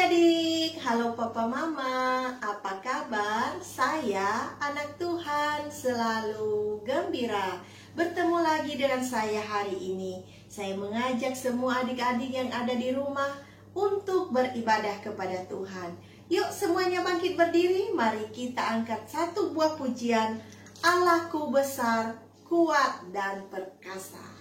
adik-adik, halo papa mama, apa kabar? Saya anak Tuhan selalu gembira bertemu lagi dengan saya hari ini. Saya mengajak semua adik-adik yang ada di rumah untuk beribadah kepada Tuhan. Yuk semuanya bangkit berdiri, mari kita angkat satu buah pujian. Allahku besar, kuat dan perkasa.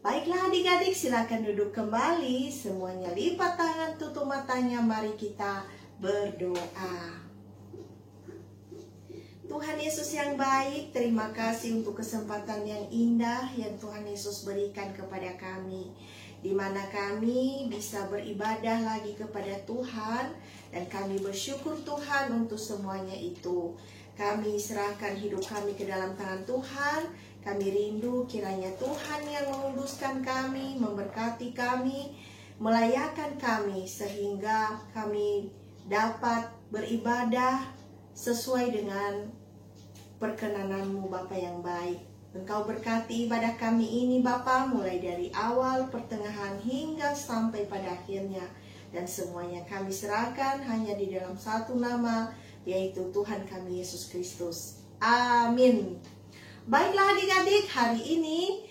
Baiklah adik-adik, silakan duduk kembali. Semuanya lipat tangan, tutup matanya. Mari kita berdoa. Tuhan Yesus yang baik, terima kasih untuk kesempatan yang indah yang Tuhan Yesus berikan kepada kami, di mana kami bisa beribadah lagi kepada Tuhan, dan kami bersyukur Tuhan untuk semuanya itu. Kami serahkan hidup kami ke dalam tangan Tuhan. Kami rindu kiranya Tuhan yang menguduskan kami, memberkati kami, melayakkan kami, sehingga kami dapat beribadah sesuai dengan perkenanan-Mu Bapa yang baik. Engkau berkati ibadah kami ini Bapa, mulai dari awal, pertengahan, hingga sampai pada akhirnya. Dan semuanya kami serahkan hanya di dalam satu nama, yaitu Tuhan kami Yesus Kristus. Amin. Baiklah adik-adik, hari ini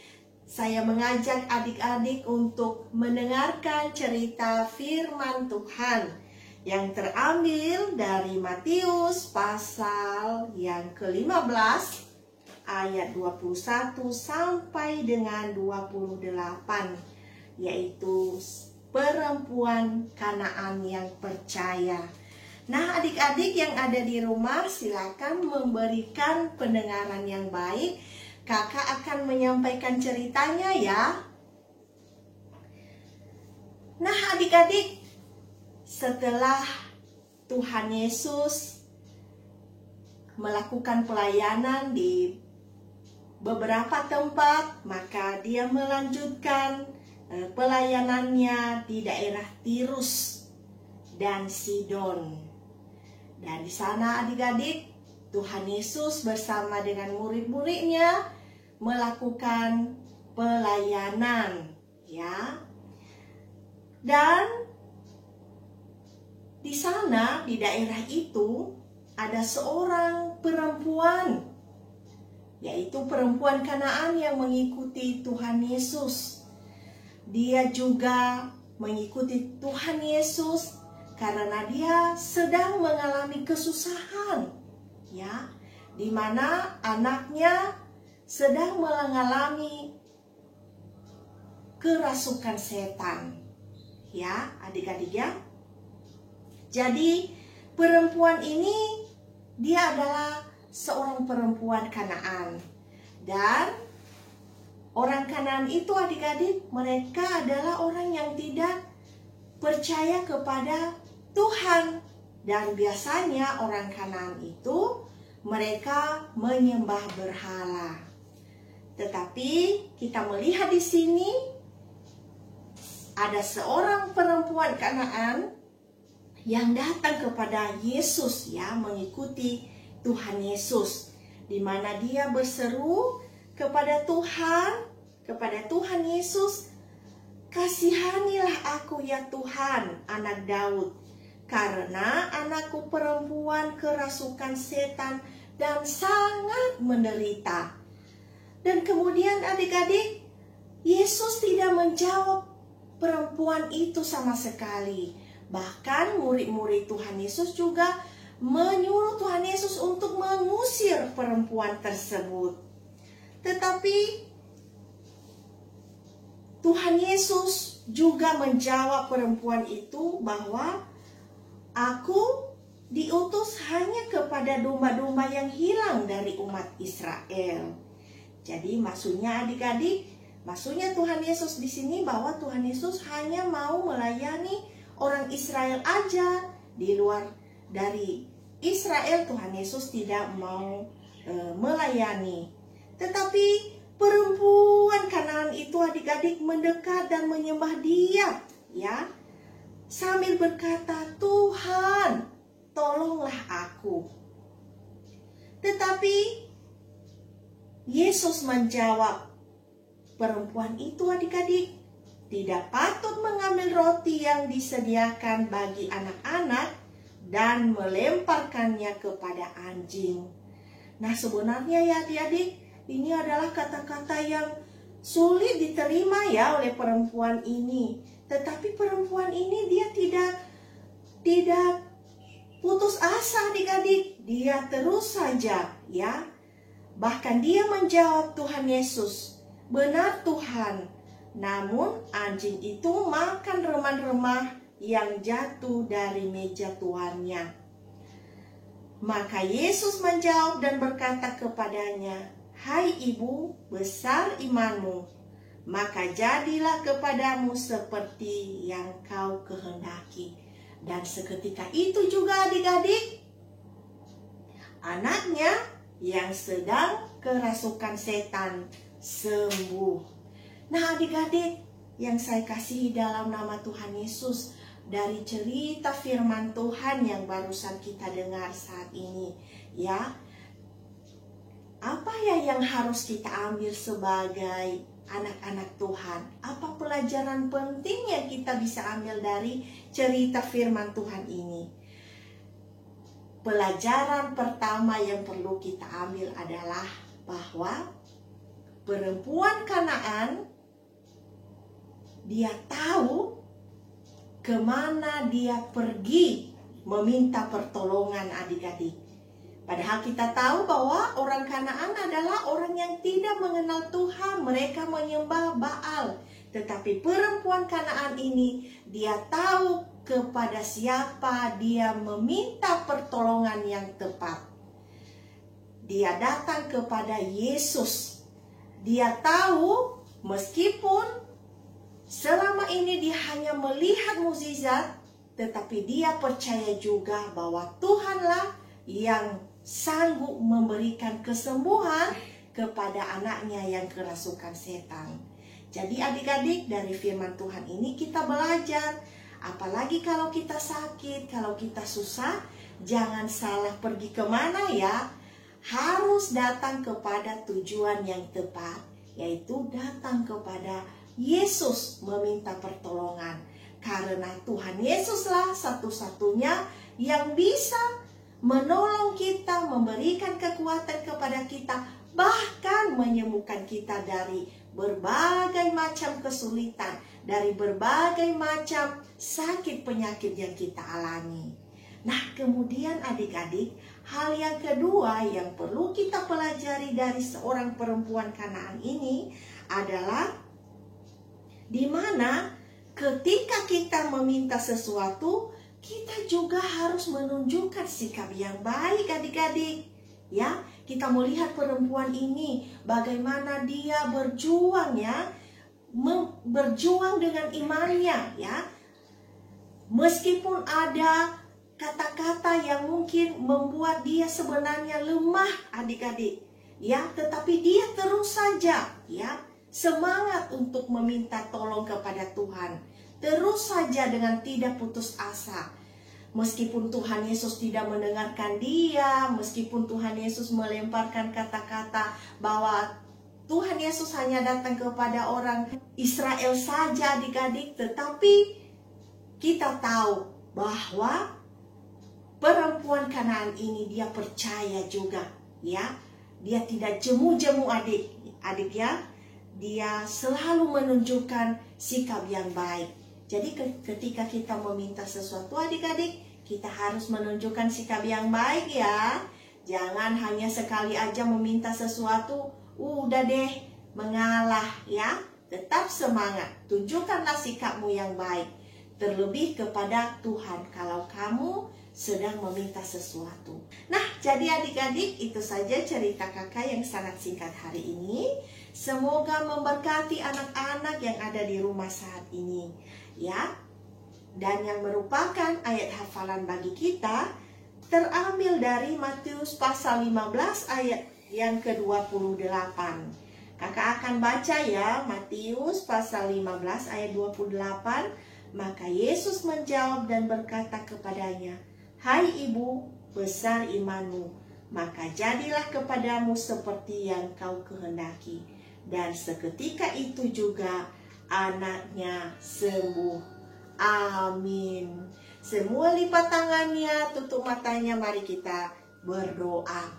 saya mengajak adik-adik untuk mendengarkan cerita firman Tuhan yang terambil dari Matius pasal yang ke-15 ayat 21 sampai dengan 28, yaitu perempuan Kanaan yang percaya. Nah adik-adik yang ada di rumah, silakan memberikan pendengaran yang baik. Kakak akan menyampaikan ceritanya ya. Nah adik-adik, setelah Tuhan Yesus melakukan pelayanan di beberapa tempat, maka dia melanjutkan pelayanannya di daerah Tirus dan Sidon. Dan di sana adik-adik, Tuhan Yesus bersama dengan murid-muridnya melakukan pelayanan, ya. Dan di sana, di daerah itu, ada seorang perempuan, yaitu perempuan Kanaan yang mengikuti Tuhan Yesus. Dia juga mengikuti Tuhan Yesus karena dia sedang mengalami kesusahan, ya, di mana anaknya sedang mengalami kerasukan setan, ya, adik-adik ya. Jadi perempuan ini dia adalah seorang perempuan Kanaan, dan orang Kanaan itu adik-adik, mereka adalah orang yang tidak percaya kepada Tuhan. Dan biasanya orang Kanaan itu mereka menyembah berhala. Tetapi kita melihat di sini ada seorang perempuan Kanaan yang datang kepada Yesus, ya, mengikuti Tuhan Yesus, di mana dia berseru kepada Tuhan Yesus, "Kasihanilah aku ya Tuhan, anak Daud, karena anakku perempuan kerasukan setan dan sangat menderita." Dan kemudian adik-adik, Yesus tidak menjawab perempuan itu sama sekali. Bahkan murid-murid Tuhan Yesus juga menyuruh Tuhan Yesus untuk mengusir perempuan tersebut. Tetapi Tuhan Yesus juga menjawab perempuan itu bahwa aku diutus hanya kepada domba-domba yang hilang dari umat Israel. Jadi maksudnya adik-adik, maksudnya Tuhan Yesus di sini bahwa Tuhan Yesus hanya mau melayani orang Israel aja. Di luar dari Israel Tuhan Yesus tidak mau melayani. Tetapi perempuan Kanaan itu adik-adik mendekat dan menyembah Dia, ya, sambil berkata, Tuhan, tolonglah aku. Tetapi Yesus menjawab perempuan itu adik-adik, tidak patut mengambil roti yang disediakan bagi anak-anak dan melemparkannya kepada anjing. Nah sebenarnya ya adik-adik, ini adalah kata-kata yang sulit diterima ya oleh perempuan ini. Tetapi perempuan ini dia tidak putus asa adik-adik, dia terus saja ya. Bahkan dia menjawab Tuhan Yesus, benar Tuhan, namun anjing itu makan remah-remah yang jatuh dari meja tuannya. Maka Yesus menjawab dan berkata kepadanya, hai ibu, besar imanmu, maka jadilah kepadamu seperti yang kau kehendaki. Dan seketika itu juga adik-adik, anaknya yang sedang kerasukan setan sembuh. Nah adik-adik yang saya kasihi dalam nama Tuhan Yesus, dari cerita firman Tuhan yang barusan kita dengar saat ini, ya, apa ya yang harus kita ambil sebagai anak-anak Tuhan? Apa pelajaran penting yang kita bisa ambil dari cerita firman Tuhan ini? Pelajaran pertama yang perlu kita ambil adalah bahwa perempuan Kanaan, dia tahu kemana dia pergi meminta pertolongan adik-adik. Padahal kita tahu bahwa orang Kanaan adalah orang yang tidak mengenal Tuhan. Mereka menyembah Baal. Tetapi perempuan Kanaan ini, dia tahu kepada siapa dia meminta pertolongan yang tepat. Dia datang kepada Yesus. Dia tahu meskipun selama ini dia hanya melihat mukjizat, tetapi dia percaya juga bahwa Tuhanlah yang sanggup memberikan kesembuhan kepada anaknya yang kerasukan setan. Jadi adik-adik, dari firman Tuhan ini kita belajar, apalagi kalau kita sakit, kalau kita susah, jangan salah pergi kemana ya. Harus datang kepada tujuan yang tepat, yaitu datang kepada Yesus meminta pertolongan. Karena Tuhan Yesuslah satu-satunya yang bisa menolong kita, memberikan kekuatan kepada kita, bahkan menyembuhkan kita dari berbagai macam kesulitan, dari berbagai macam sakit penyakit yang kita alami. Nah, kemudian adik-adik, hal yang kedua yang perlu kita pelajari dari seorang perempuan Kanaan ini adalah di mana ketika kita meminta sesuatu, kita juga harus menunjukkan sikap yang baik adik-adik. Ya, kita melihat perempuan ini bagaimana dia berjuang ya, berjuang dengan imannya ya. Meskipun ada kata-kata yang mungkin membuat dia sebenarnya lemah adik-adik ya, tetapi dia terus saja ya semangat untuk meminta tolong kepada Tuhan. Terus saja dengan tidak putus asa. Meskipun Tuhan Yesus tidak mendengarkan dia, meskipun Tuhan Yesus melemparkan kata-kata bahwa Tuhan Yesus hanya datang kepada orang Israel saja adik-adik, tetapi kita tahu bahwa perempuan Kanaan ini dia percaya juga ya. Dia tidak jemu-jemu adik ya. Dia selalu menunjukkan sikap yang baik. Jadi ketika kita meminta sesuatu adik-adik, kita harus menunjukkan sikap yang baik ya. Jangan hanya sekali aja meminta sesuatu, udah deh mengalah ya. Tetap semangat, tunjukkanlah sikapmu yang baik. Terlebih kepada Tuhan kalau kamu sedang meminta sesuatu. Nah, jadi adik-adik, itu saja cerita kakak yang sangat singkat hari ini. Semoga memberkati anak-anak yang ada di rumah saat ini ya. Dan yang merupakan ayat hafalan bagi kita terambil dari Matius pasal 15 ayat yang ke-28. Kakak akan baca ya, Matius pasal 15 ayat 28. Maka Yesus menjawab dan berkata kepadanya, "Hai ibu, besar imanmu, maka jadilah kepadamu seperti yang kau kehendaki." Dan seketika itu juga anaknya sembuh. Amin. Semua lipat tangannya, tutup matanya, mari kita berdoa.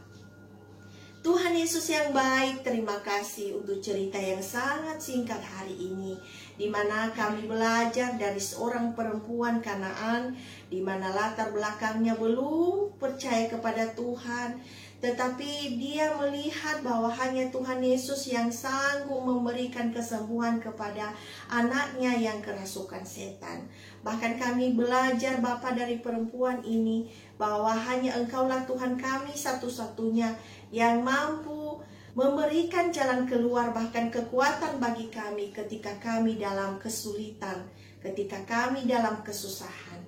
Tuhan Yesus yang baik, terima kasih untuk cerita yang sangat singkat hari ini, di mana kami belajar dari seorang perempuan Kanaan, di mana latar belakangnya belum percaya kepada Tuhan, tetapi dia melihat bahwa hanya Tuhan Yesus yang sanggup memberikan kesembuhan kepada anaknya yang kerasukan setan. Bahkan kami belajar Bapa dari perempuan ini, bahwa hanya Engkaulah Tuhan kami satu-satunya yang mampu memberikan jalan keluar, bahkan kekuatan bagi kami ketika kami dalam kesulitan, ketika kami dalam kesusahan.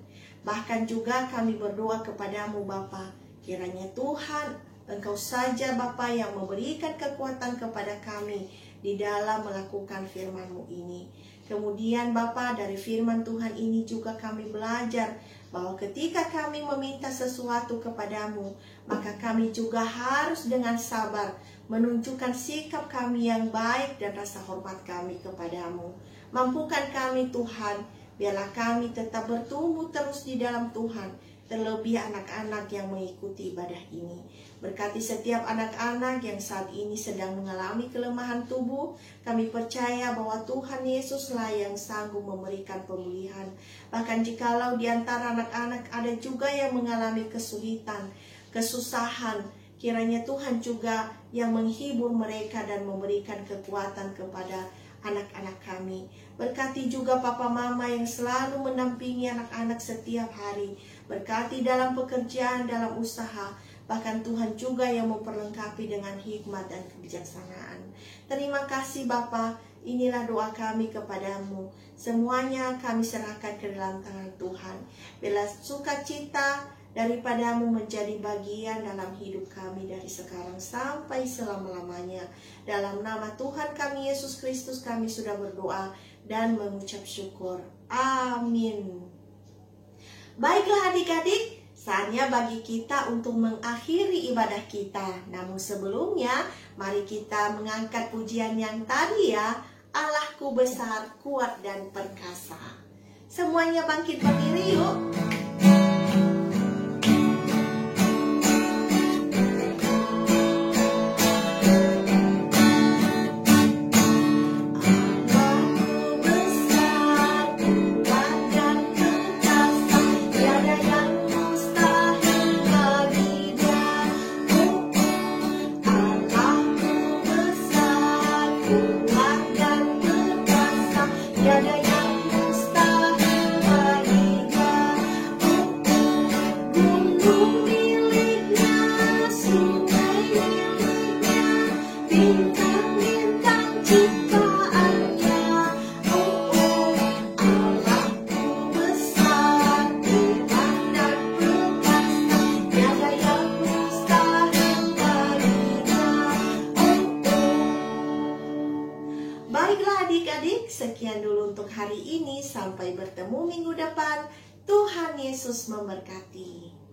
Bahkan juga kami berdoa kepadamu Bapa, kiranya Tuhan Engkau saja Bapa yang memberikan kekuatan kepada kami di dalam melakukan firman-Mu ini. Kemudian Bapa, dari firman Tuhan ini juga kami belajar bahwa ketika kami meminta sesuatu kepadamu, maka kami juga harus dengan sabar menunjukkan sikap kami yang baik dan rasa hormat kami kepadamu. Mampukan kami Tuhan, biarlah kami tetap bertumbuh terus di dalam Tuhan, terlebih anak-anak yang mengikuti ibadah ini. Berkati setiap anak-anak yang saat ini sedang mengalami kelemahan tubuh. Kami percaya bahwa Tuhan Yesuslah yang sanggup memberikan pemulihan. Bahkan jikalau di antara anak-anak ada juga yang mengalami kesulitan, kesusahan, kiranya Tuhan juga yang menghibur mereka dan memberikan kekuatan kepada anak-anak kami. Berkati juga papa mama yang selalu mendampingi anak-anak setiap hari. Berkati dalam pekerjaan, dalam usaha. Bahkan Tuhan juga yang memperlengkapi dengan hikmat dan kebijaksanaan. Terima kasih Bapa, inilah doa kami kepadamu. Semuanya kami serahkan ke dalam tangan Tuhan. Bila sukacita daripadamu menjadi bagian dalam hidup kami dari sekarang sampai selama-lamanya. Dalam nama Tuhan kami Yesus Kristus kami sudah berdoa dan mengucap syukur. Amin. Baiklah adik-adik, saatnya bagi kita untuk mengakhiri ibadah kita. Namun sebelumnya, mari kita mengangkat pujian yang tadi ya. Allahku besar, kuat dan perkasa. Semuanya bangkit berdiri yuk. Baiklah adik-adik, sekian dulu untuk hari ini. Sampai bertemu minggu depan. Tuhan Yesus memberkati.